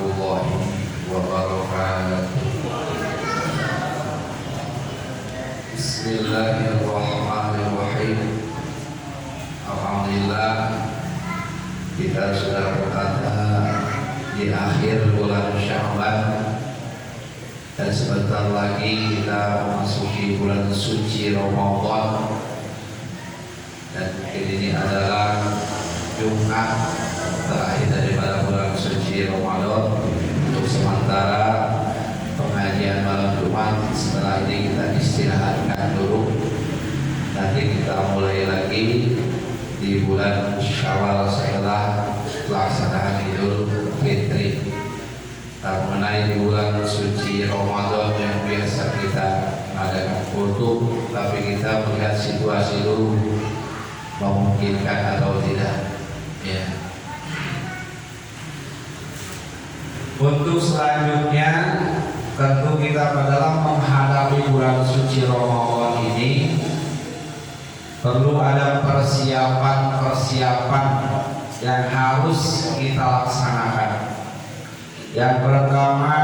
warahmatullahi wabarakatuh. Bismillahirrahmanirrahim. Alhamdulillah, kita sudah berada di akhir bulan Sya'ban dan sebentar lagi kita memasuki bulan suci Ramadan. Dan ini adalah Jumat terakhir daripada bulan suci Ramadan. Untuk sementara pengajian malam Jumat, setelah ini kita istirahatkan dulu. Nanti kita mulai lagi di bulan Syawal setelah pelaksanaan Idul Fitri. Tak mengenai di bulan suci Ramadan yang biasa kita adakan foto, tapi kita melihat situasi dulu memungkinkan atau tidak. Ya. Untuk selanjutnya tentu kita dalam menghadapi bulan suci Ramadan ini perlu ada persiapan yang harus kita laksanakan. Yang pertama,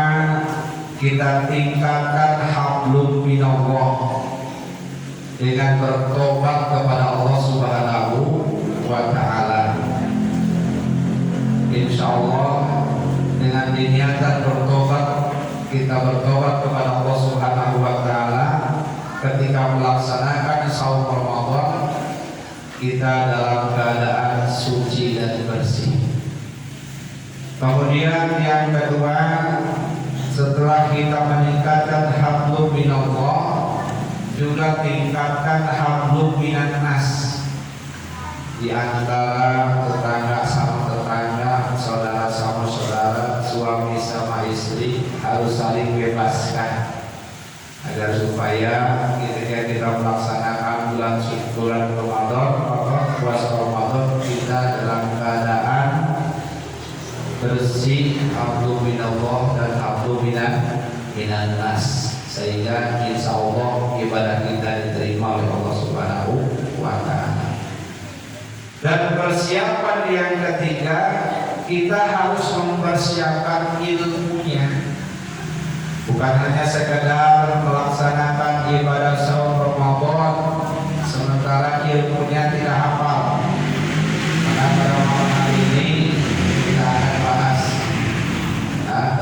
kita tingkatkan hablum minallah dengan bertobat kepada Allah Subhanahu wa ta'ala. Insyaallah dengan niatan bertobat, kita bertobat kepada Allah Subhanahu wa ta'ala ketika melaksanakan saum Ramadan, kita dalam keadaan suci dan bersih. Kemudian yang kedua, setelah kita meningkatkan hablum minallah, juga tingkatkan hablum minan nas, di antara tetangga sama tetangga, saudara sama saudara, suami sama istri harus saling bebaskan, agar supaya ketika kita melaksanakan bulan Ramadan atau puasa Ramadan, kita dalam keadaan bersih, hablum minallah dan hablum minan nas, sehingga insya Allah ibadah kita diterima oleh Allah Subhanahu wa ta'ala. Dan persiapan yang ketiga, kita harus mempersiapkan ilmunya, bukan hanya sekedar melaksanakan ibadah saum Ramadan sementara ilmunya tidak hafal. Maka pada malam hari ini kita akan bahas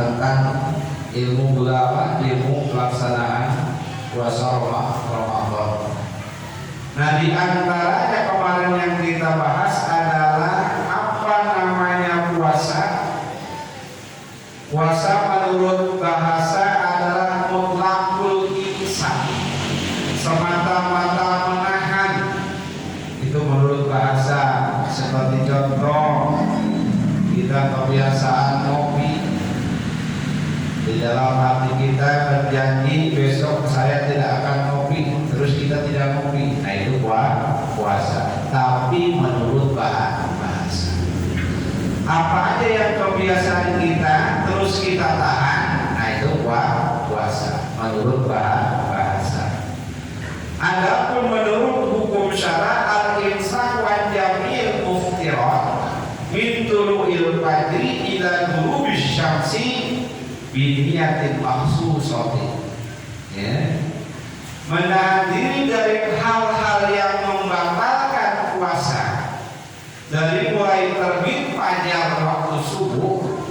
tentang ilmu berapa? Ilmu pelaksanaan puasa Ramadan. Nah, di antaranya kemarin yang kita bahas adalah apa namanya puasa. Puasa menurut bahasa adalah mutlaqul imsak, semata-mata menahan. Itu menurut bahasa. Seperti contoh, kita kebiasaan ngopi, di dalam hati kita berjanji besok saya tidak akan ngopi, terus kita tidak ngopi. Nah, itu puasa. Tapi menurut bahasa. Apa aja yang kebiasaan kita terus kita tahan, nah itu puasa menurut bahasa. Adapun menurut hukum syara, al-imsak wa jamil muftirat min tulu'il fajri ila ghurubisy syamsi biniyatin maksusatin, ya, menahan diri dari hal-hal yang membatalkan puasa dari mulai terbit fajar waktu subuh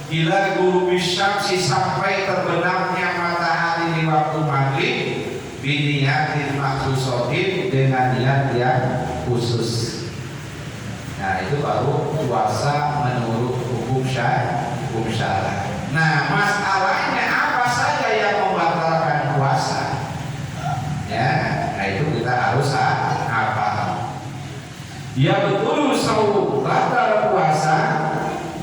ila ghurubisy syamsi sampai terbenamnya matahari di waktu maghrib biniyatin maksusatin dengan niat yang khusus. Nah, itu baru puasa menurut hukum syara. Nah, masalahnya apa saja yang membatalkan puasa? Ya, nah itu kita harus hafal. Ya betul, saum batal puasa.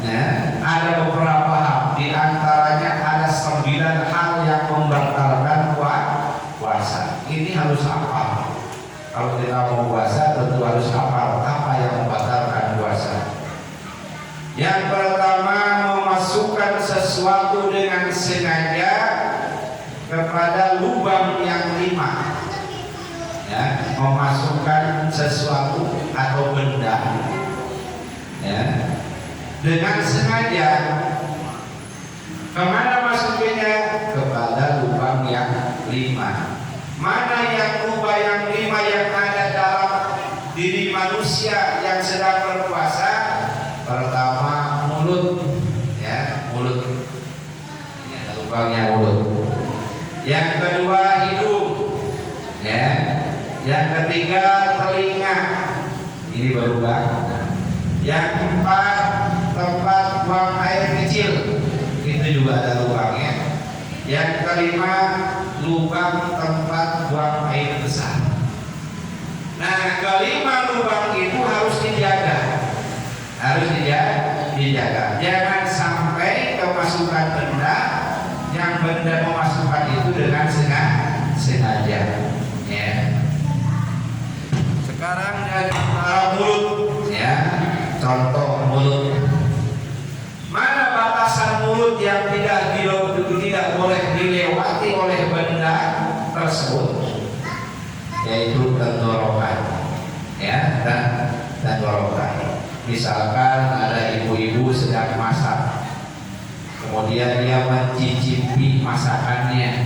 Ya, ada beberapa hal. Di antaranya ada 9 hal yang membatalkan puasa. Ini harus hafal. Kalau kita mau puasa, tentu harus hafal apa yang membatalkan puasa. Yang pertama, memasukkan sesuatu dengan sengaja kepada lubang yang 5. Ya, memasukkan sesuatu atau benda, ya, dengan sengaja Kemana masuknya? Kepada lubang yang 5. Mana yang lubang yang 5 yang ada dalam diri manusia yang sedang berpuasa? Pertama, mulut, ya, mulut. Ini ada lubangnya mulut. Yang kedua, hidung, ya. Yang ketiga, telinga. Ini berlubang. Yang keempat, tempat buang air kecil. Itu juga ada lubangnya. Yang kelima, lubang tempat buang air besar. Nah, kelima lubang itu harus dijaga. Harus dijaga. Jangan sampai kemasukan benda yang benda memasukkan itu dengan sengaja. Ya. Sekarang dari mulut, ya. Contoh mulut. Mana batasan mulut yang tidak boleh dilewati oleh benda tersebut? Yaitu tenggorokan, ya, dan tenggorokan. Misalkan ada ibu-ibu sedang masak, kemudian dia mencicipi masakannya,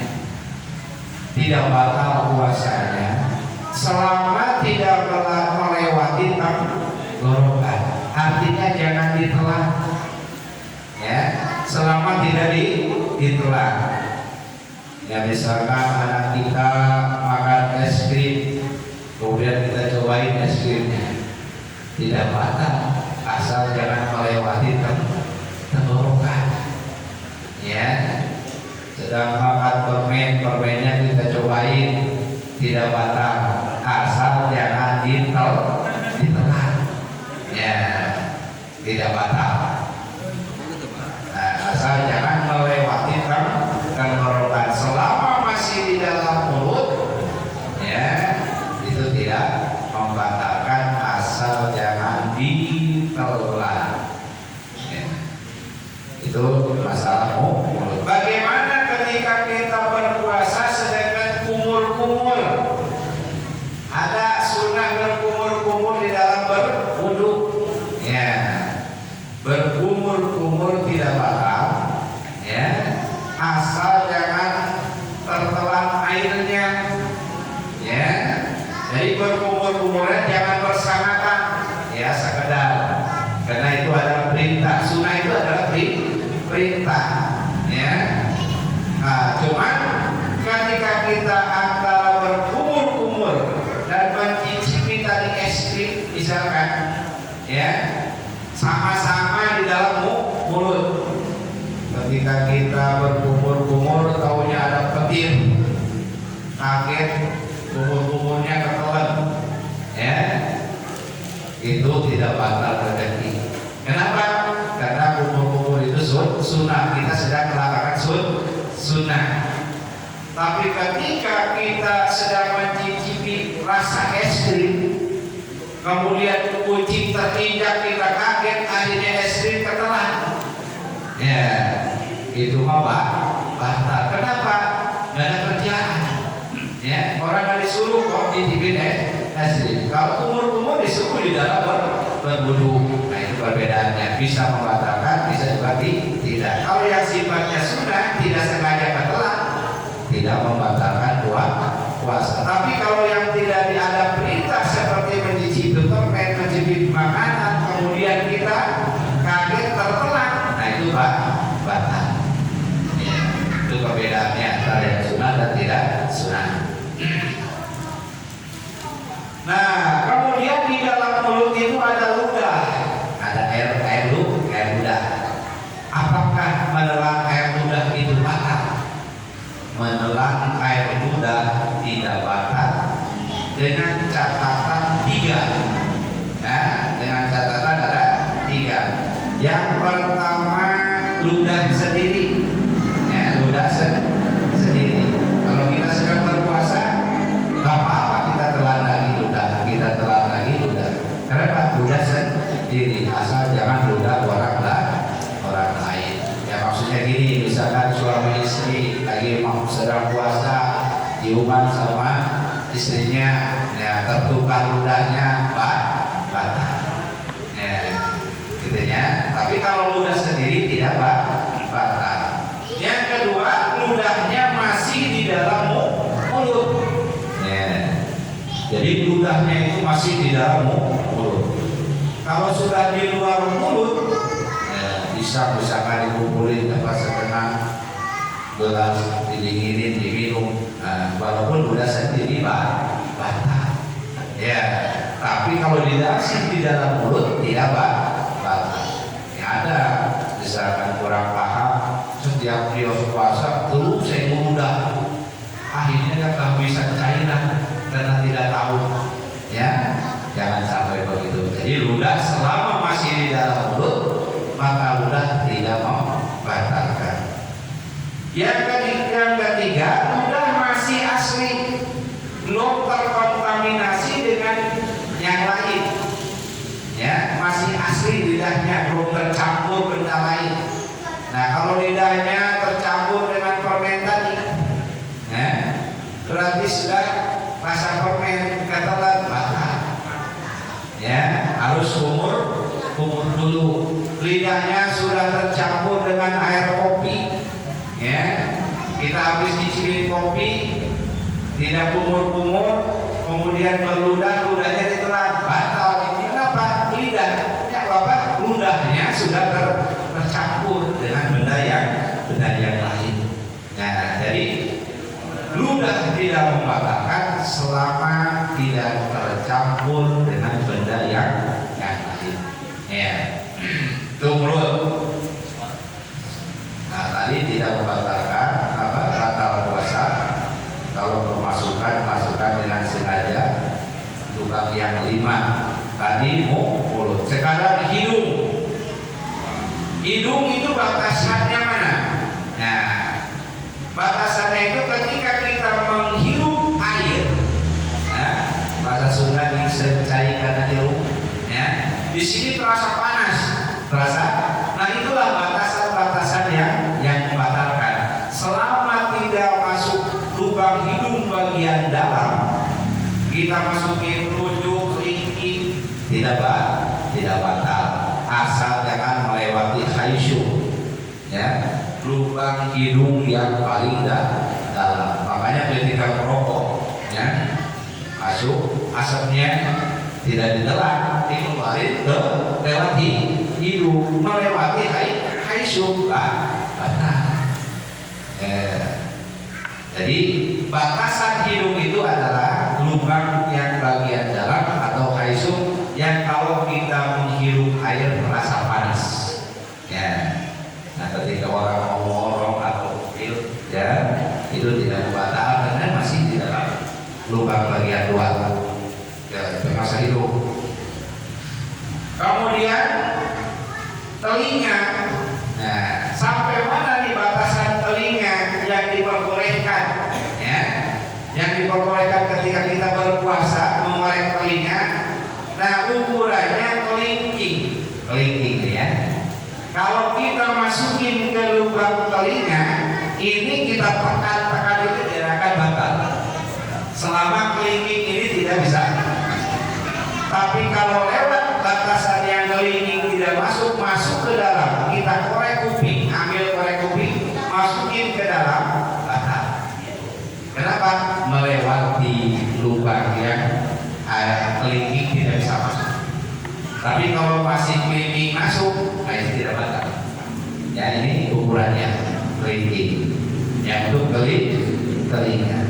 tidak batal puasanya selama tidak melewati tenggorokan. Artinya jangan ditelan, ya, selama tidak ditelan. Ya, misalkan anak kita makan es krim, kemudian kita cobain es krimnya, tidak batal asal jangan melewati tenggorokan. Ya, sedang makan permennya kita cobain, tidak batal asal jangan ditelan. Ya, tidak batal. Nah, asal jangan melewati tenggorokan selama masih di dalam mulut, ya, itu tidak membatalkan asal jangan ditelan. Ya. Itu masalah mulut. Bagaimana ketika kita berpuasa sedangkan kumur-kumur? Ada sunnah berkumur-kumur di dalam berwudu. Ya, berkumur-kumur tidak batal, ya, asal jangan tertelan airnya, ya. Jadi berkumur-kumurnya jangan bersamakan, ya, sekedar, karena itu adalah perintah. Sunnah itu adalah perintah, ya. Nah, cuman ketika kita antara berkumur-kumur dan mencicipi tadi es krim misalkan, ya, sama-sama di dalam mulut. Ketika kita berkumur-kumur, taunya ada petir, kaget, kumur-kumurnya ketelan, ya, itu tidak batal rezeki. Kenapa? Karena kumur-kumur itu sunnah, kita sedang melakukan sunnah. Tapi ketika kita sedang mencicipi rasa es krim, kemudian kucing terinjak, kita kaget, akhirnya es krim ketelan, ya, itu mah batal. Kenapa? Nggak ada kerjaan, ya, orang nggak disuruh kok dicicipin es krim. Kalau kumur-kumur disuruh di dalam berwudu. Nah, itu perbedaannya. Bisa membatalkan, bisa juga tidak. Kalau yang sifatnya sunnah, tidak sengaja ketelan, tidak membatalkan puasa. Tapi kalau yang tidak ada perintah seperti mencicipi permen, mencicipi makanan, kemudian kita kaget tertelan, nah itu batal. Ya, itu perbedaannya antara yang sunnah dan tidak sunnah. Nah, kemudian di dalam mulut itu ada ludah, ada air ludah. Apakah menelan air ludah itu batal? Menelan air ludah tidak batal dengan catatan 3. Nah, dengan catatan ada 3. Yang pertama, ludah sendiri, ya, ludah sendiri. Kalau kita sedang berpuasa, nggak apa-apa kita telan lagi ludah, kita telan lagi ludah. Kenapa? Ludah sendiri, asal jangan ludah orang lain. Ya, maksudnya gini, misalkan suami istri lagi mau sedang puasa, ciuman sama istrinya, ya, tertukar ludahnya, batal. Ya, gitu ya. Tapi kalau ludah sendiri tidak batal. Jadi ludahnya itu masih di dalam mulut. Kalau sudah di luar mulut, ya, bisa misalkan dikumpulin setengah gelas, didinginin, diminum. Nah, walaupun udah sendiri batal. Ya, tapi kalau didasih di dalam mulut tidak batal. Ya ada, misalkan kurang paham, setiap dia puasa terus saya mudah, akhirnya kehabisan cairan karena tidak tahu. Ya, jangan sampai begitu. Jadi ludah selama masih di dalam mulut, maka ludah tidak membatalkan. Yang ketiga, ludah masih asli, belum terkontaminasi dengan yang lain. Ya, masih asli lidahnya, belum tercampur benda lain. Nah, kalau lidahnya tercampur dengan permen tadi, ya, berarti sudah rasa permen ketelan batal. Ya, harus kumur dulu. Lidahnya sudah tercampur dengan air kopi. Ya, kita habis dicicipin kopi, tidak kumur-kumur, kemudian ludahnya ditelan, batal. Ini apa? Lidahnya apa? Ludahnya sudah tercampur dengan benda yang lain. Nah, jadi ludah tidak membatalkan selama tidak tercampur dengan benda yang lain. Ya, itu mulut. Nah, tadi tidak membatalkan batal puasa kalau masukkan dengan sengaja. Tukang yang 5 tadi mulut. Sekarang hidung itu batasannya mana? Nah, batasannya itu ketika kita menghirup air. Nah, bahasa Sunda disertai karena hirup. Ya, di sini terasa panas, terasa. Nah, itulah batasan yang membatalkan. Selama tidak masuk lubang hidung bagian dalam, kita masukin telunjuk, kelingking, tidak batal. Asal jangan melewati haisyum, ya, lubang hidung yang paling dalam. Makanya ketika merokok, ya, masuk asapnya tidak ditelan, dikeluarin lewat hidung, melewati haisyum batal. Jadi batasan hidung itu adalah lubang yang bagian dalam atau haisyum yang kalau kita menghirup air terasa panas. Ya. Nah, ketika orang mau ngorong atau pil, ya, itu tidak batal karena masih di dalam lubang bagian luar. Ya, terasa hidung. Kemudian telinga. Nah, sampai mana nih batasan telinga yang diperbolehkan? Ya, yang diperbolehkan ketika kita berpuasa mengorek telinga. Nah, ukurannya kelingking ya. Kalau kita masukin ke lubang telinga, ini kita tekan itu tidak akan batal. Selama kelingking ini tidak bisa. Tapi kalau lewat batasan yang kelingking tidak masuk ke dalam, kita korek kuping, ambil korek kuping, masukin ke dalam, batal. Kenapa? Melewati lubang yang kelingking tidak bisa masuk. Tapi kalau masih kelingking masuk, nah itu tidak batal. Ya, ini ukurannya kelingking yang untuk telinga.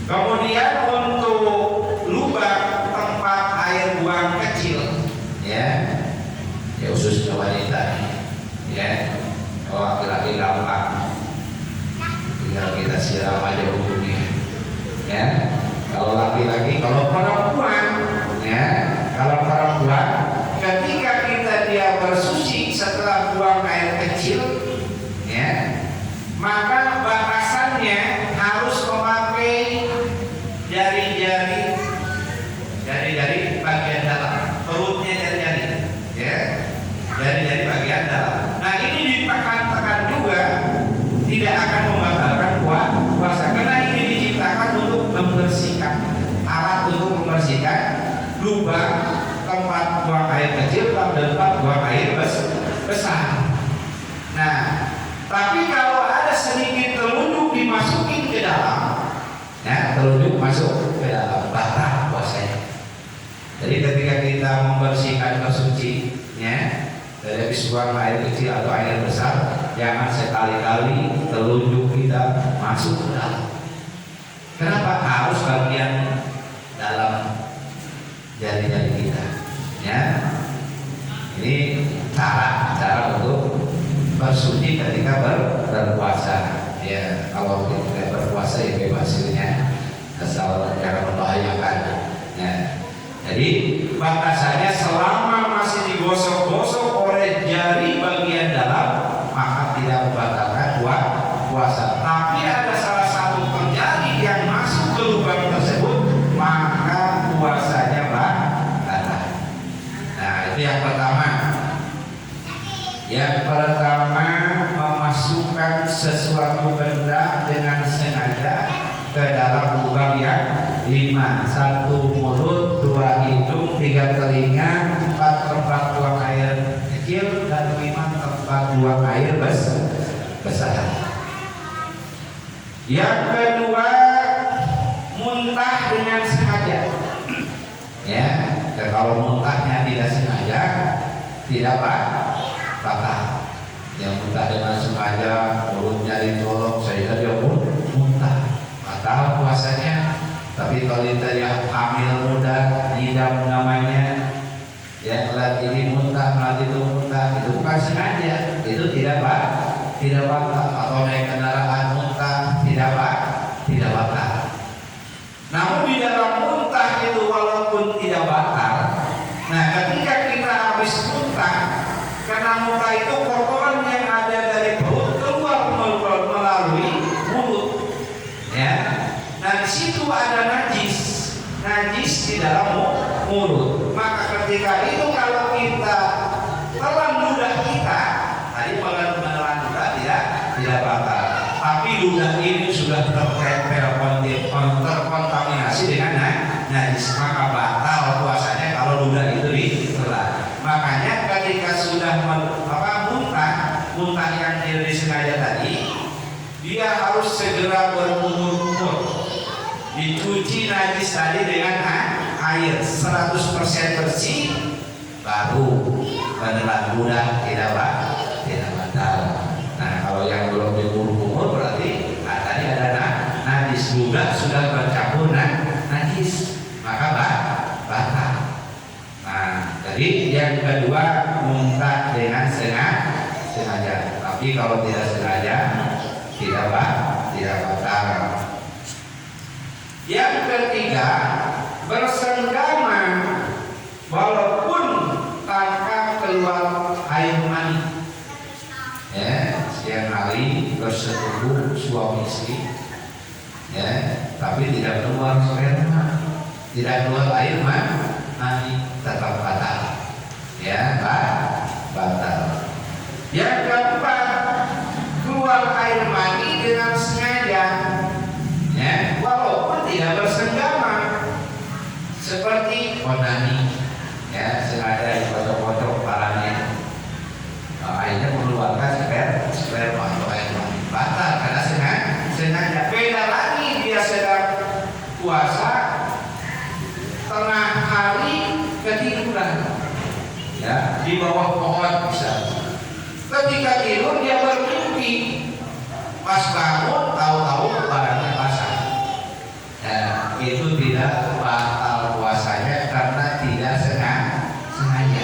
Kemudian untuk lubang tempat air buang kecil, ya khususnya wanita, ya. Kalau laki-laki gampang, tinggal kita siram aja hukumnya, ya. Kalau laki-laki, kalau perempuan, ya, kalau perempuan, ketika dia bersuci setelah buang air kecil, ya, maka batasannya harus memakai jari-jari bagian dalam, perutnya jari-jari, ya, jari-jari bagian dalam. Nah, ini ditekan-tekan juga tidak akan membatalkan puasa karena ini diciptakan untuk membersihkan, alat untuk membersihkan lubang tempat buang air kecil dan tempat buang air besar. Nah, tapi kalau ada sedikit telunjuk dimasukin ke dalam, ya, telunjuk masuk ke dalam batal puasanya. Jadi ketika kita membersihkan kesuci, ya, dari habis buang air kecil atau air besar, jangan sekali-kali telunjuk kita masuk ke dalam. Kenapa? Harus bagian dalam jari-jari kita, ya. Ini cara untuk bersuci ketika berpuasa. Ya, kalau tidak berpuasa ya bebas hasilnya, asal jangan membahayakan. Ya. Jadi batasannya selama masih digosok-gosok oleh jari bagian dalam, maka tidak membatalkan puasa. Tapi ada salah satu jari yang masuk ke lubang tersebut, maka puasanya batal. Nah, itu yang pertama. Yang pertama, memasukkan sesuatu benda dengan sengaja ke dalam lubang yang 5. 1 mulut, 2 hidung, 3 telinga, 4 tempat buang air kecil, dan 5 tempat buang air besar. Yang kedua, muntah dengan sengaja. Ya, kalau muntahnya tidak sengaja, tidak batal. Yang muntah dengan sengaja, mulutnya ditolong sehingga dia pun muntah, batal puasanya. Tapi kalau yang hamil muda, ngidam namanya, ya, melat ini muntah, melat itu muntah, itu bukan sengaja, itu tidak batal. Atau naik kendaraan muntah, tidak batal. Namun di dalam muntah itu walaupun tidak batal, nah ketika kita habis muntah, karena muntah itu kotoran yang ada dari perut keluar melalui mulut, ya. Nah di situ ada najis di dalam mulut. Maka ketika itu kalau kita telan ludah kita, tadi menelan ludah tidak batal. Tapi ludah ini sudah terkontaminasi dengan najis, maka batal puasanya kalau ludah itu ditelan. Makanya ketika sudah muntah yang tidak disengaja tadi, dia harus segera berkumur-kumur, dicuci najis tadi dengan air 100% bersih, baru menelan ludah tidak batal. Nah kalau yang belum dikumur-kumur berarti tadi ada najis, ludah sudah bercampur najis, maka batal. Nah, jadi yang kedua, muntah dengan sengaja. Tapi kalau tidak sengaja, tidak batal. Yang ketiga, bersenggama walaupun tanpa keluar air mani. Ya, siang hari bersetubuh suami istri, ya, tapi tidak keluar sperma, tidak keluar air mani, tetap batal. Ya, batal. Yang keempat, keluar air mani dengan sengaja, ya, walaupun tidak bersenggama, seperti onani, ya, sengaja dipotong-potong parahnya, akhirnya mengeluarkan sperma atau air mani, batal karena sengaja. Beda lagi dia sedang puasa, tengah hari ketiduran, ya, di bawah pohon misalnya. Ketika tidur dia bermimpi, pas bangun tahu-tahu barangnya basah. Nah, itu tidak batal puasanya karena tidak sengaja.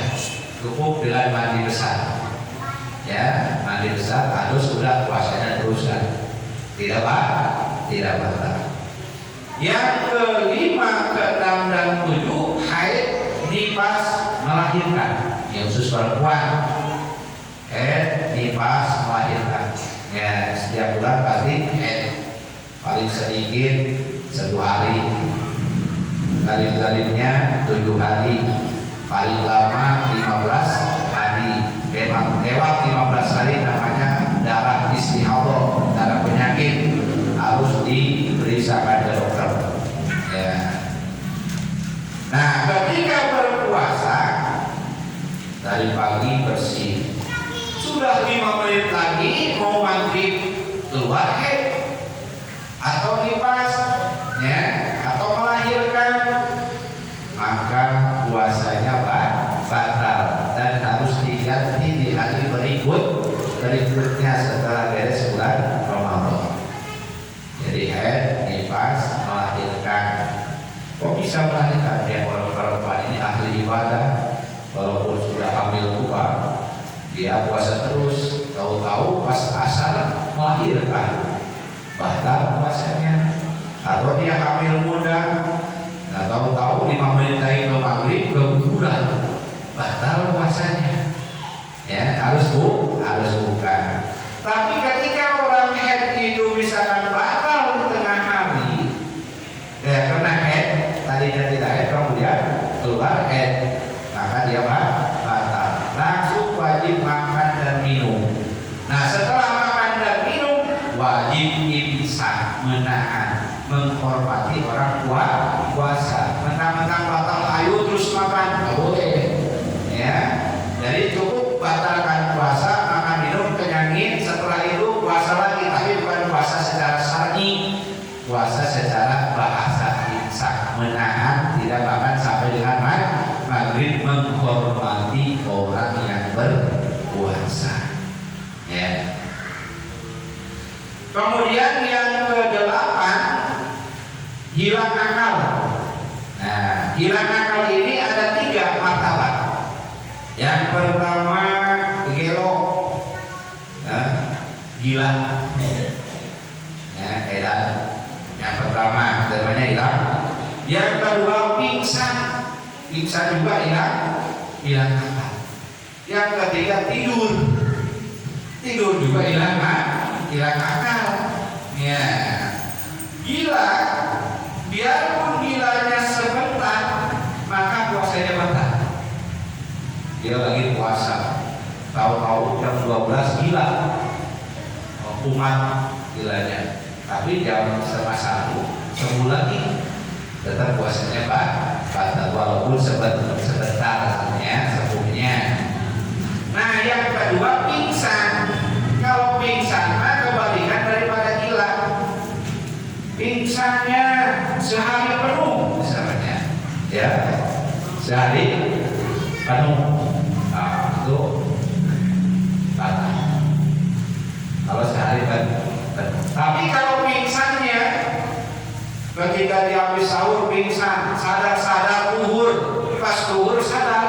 Cukup dengan mandi besar, ya, mandi besar harus sudah puasanya teruskan, tidak batal. Yang kelima, keenam, dan tujuh, haid, nifas, melahirkan. Yang khusus perempuan, nifas, melahirkan. Ya, setiap bulan pasti paling sedikit 1 hari, paling-palingnya 7 hari, paling lama 15 hari. Memang lewat 15 hari namanya darah istihadah, darah penyakit, harus diperiksakan ke dokter. Ya. Nah, ketika berpuasa dari pagi bersih, sudah 5 menit lagi mau maghrib keluar haid atau nifas, melahirkan, maka puasanya batal dan harus diganti di hari berikutnya setelah beres bulan Ramadan. Jadi haid, nifas, melahirkan. Kok bisa melahirkan? Ya kalau perempuan ini ahli ibadah, walaupun sudah hamil tua, dia puasa terus. Tahu-tahu pas asal melahirkan, batal puasanya. Atau dia hamil muda, nah tahu-tahu 5 menit lagi ke maghrib keguguran, batal puasanya. Ya harus buka. Tapi ketika orang haid itu misalkan batal di tengah hari, ya karena haid tadinya tidak haid kemudian keluar haid, maka dia batal. Langsung wajib makan dan minum. Nah setelah makan dan minum wajib imsak, menahan, menghormati orang puasa. Mentang-mentang batal ayo terus makan, nggak boleh. Ya, jadi cukup batalkan puasa, makan minum, kenyangin. Setelah itu puasa lagi, tapi bukan puasa secara syar'i, puasa secara bahasa imsak, menahan, tidak makan sampai dengan maghrib, menghormati orang yang berpuasa. Ya. Kemudian yang ke-8, hilang akal. Nah, hilang akal ini ada 3 martabat. Yang pertama gelo, gila. Ya, edan. Yang pertama namanya hilang. Yang kedua pingsan, pingsan juga hilang akal. Yang ketiga tidur, tidur juga hilang akal. Ya, gila, biarpun gilanya sebentar, maka puasanya batal. Dia lagi puasa, tahu-tahu jam 12 gila, kumat gilanya. Tapi jam 1:30 sembuh lagi, tetap puasanya batal walaupun sebentar ya sembuhnya. Nah yang kedua pingsan. Kalau pingsan mah kebalikan daripada gila. Pingsannya sehari penuh misalnya, ya sehari penuh, nah, itu batal. Kalau sehari penuh. Tapi kalau pingsannya ketika dia habis sahur pingsan, sadar zuhur, pas zuhur sadar,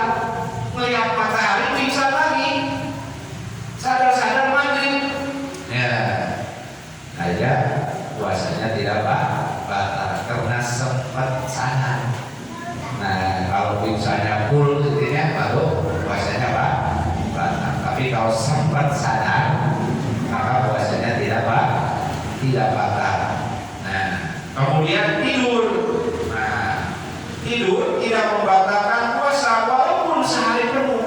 melihat matahari pingsan lagi, sadar maghrib, ya, aja puasanya tidak batal karena sempat sadar. Nah kalau pingsannya full intinya baru puasanya batal. Tapi kalau sempat sadar maka puasanya tidak batal. Nah kemudian tidur. Nah tidur tidak membatalkan puasa walaupun sehari penuh.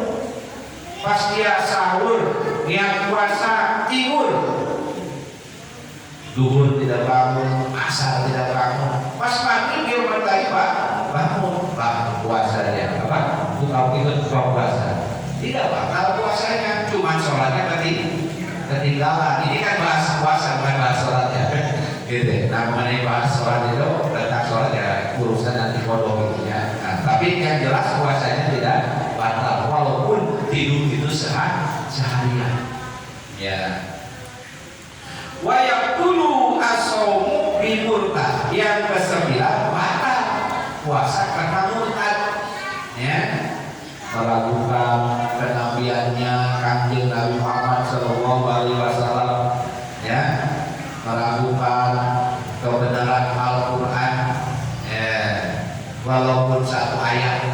Pas dia sahur niat puasa tidur, zuhur tidak bangun, asar tidak bangun, pas maghrib dia lagi bangun puasanya apa? Bukan ikut puasa, tidak batal puasanya, cuma sholatnya ketinggalan. Ini kan bahas puasa bukan bahas sholat ya, gitu. Nah mengenai bahas sholat itu tentang sholat ya urusan nanti kodok gitu ya. Nah, tapi yang jelas puasanya tidak batal walaupun tidur itu seharian. Ya. Wa yaqulu as-shaumu bi murtad. Yang ke-9 batal puasa karena murtad. Ya. Meragukan kenabiannya Kanjeng Nabi Muhammad sallallahu alaihi wasallam, ya. Meragukan kebenaran Al-Qur'an. Ya. Walaupun satu ayat,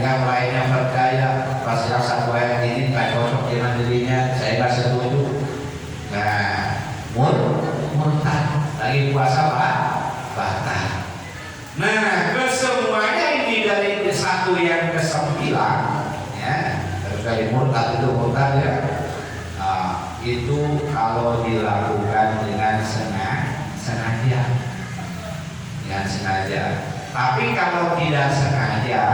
yang lainnya percaya, pas yang satu ayat ini nggak cocok dengan dirinya, saya nggak setuju. Nah, murtad lagi puasa batal. Nah, kesemuanya ini dari satu yang ke-9, ya. Dari murtad ya. Nah, itu kalau dilakukan dengan sengaja. Tapi kalau tidak sengaja,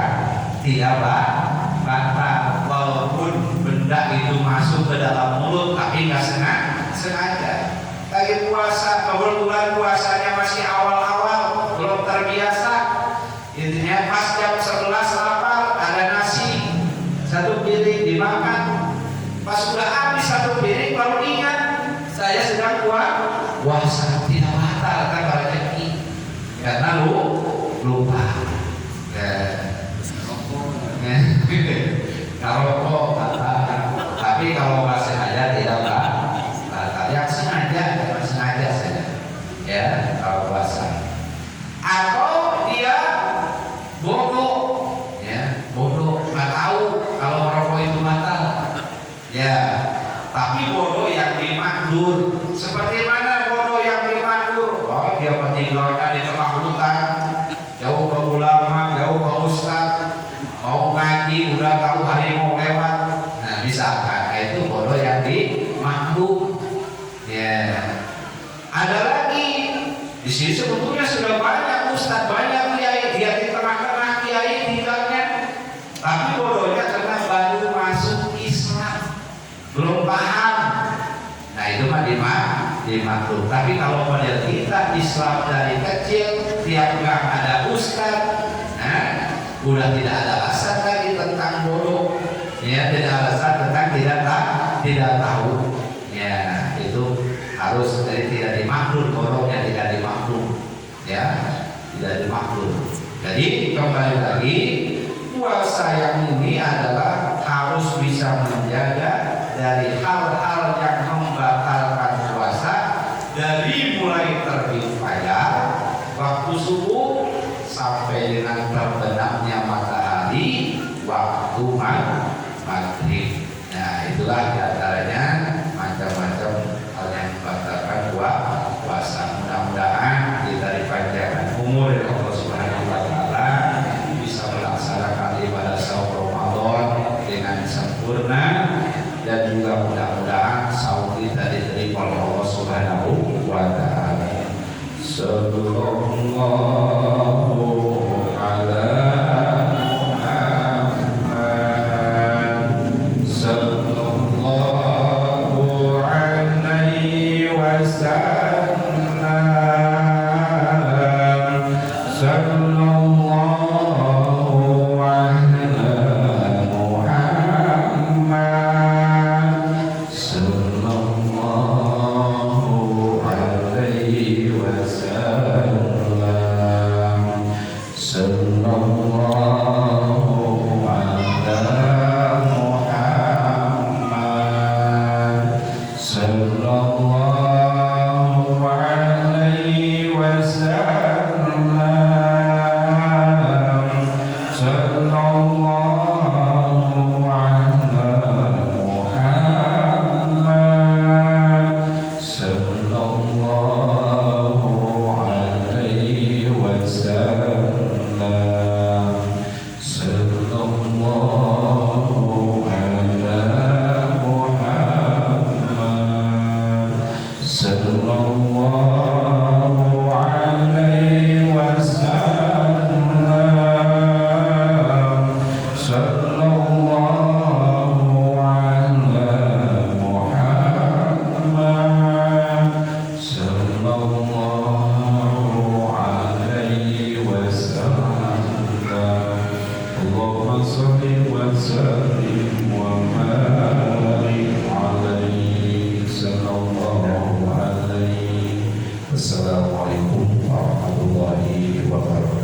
tidak batal. Walaupun benda itu masuk ke dalam mulut, tapi nggak sengaja. lagi puasa, kebetulan puasanya masih awal-awal, belum terbiasa. Intinya pas jam 11 lapar, ada nasi satu piring dimakan. Pas sudah habis satu piring baru ingat saya sedang puasa, tidak batal kan rezeki karena lupa. Kalau batal, tapi kalau masih aja tidak batal. Yang sengaja saja, ya kalau puasa. Atau dia bodoh, nggak tahu kalau merokok itu batal, ya. Tapi bodoh yang dimakdur. Seperti mana bodoh yang dimakdur? Oh, dia meninggalkan di tengah hutan, jauh ke ulama, jauh ke ustaz, mau ngaji udah tahu harimau lewat. Nah, misalkan itu bodoh yang dimakdur. Ya. Ada lagi di sini sebetulnya sudah banyak ustaz, banyak kiai, dia di tengah-tengah kiai tinggalnya, tapi bodohnya karena baru masuk Islam, belum paham. Nah itu mah dimakruh. Tapi kalau model kita Islam dari kecil, tiap gang ada ustaz, nah udah tidak ada alasan lagi tentang bodoh, ya tidak ada alasan tentang tidak tahu. Ya itu harus tidak dimakruh, bodohnya tidak dimakruh, ya tidak dimakruh. Jadi kembali lagi, puasa yang ini adalah harus bisa menjaga dari hal-hal yang membatalkan puasa, dari mulai terbit fajar waktu subuh sampai dengan terbenamnya matahari waktu maghrib. Nah itulah diantaranya macam-macam hal yang membatalkan puasa. Mudah-mudahan kita dipanjangkan umur dari Allah Subhanahu wa taala, bisa melaksanakan ibadah saum Ramadan dengan sempurna, dan juga mudah-mudahan saum kita diterima oleh Allah Subhanahu wa taala. Sallallahu ala Assalamualaikum warahmatullahi wabarakatuh.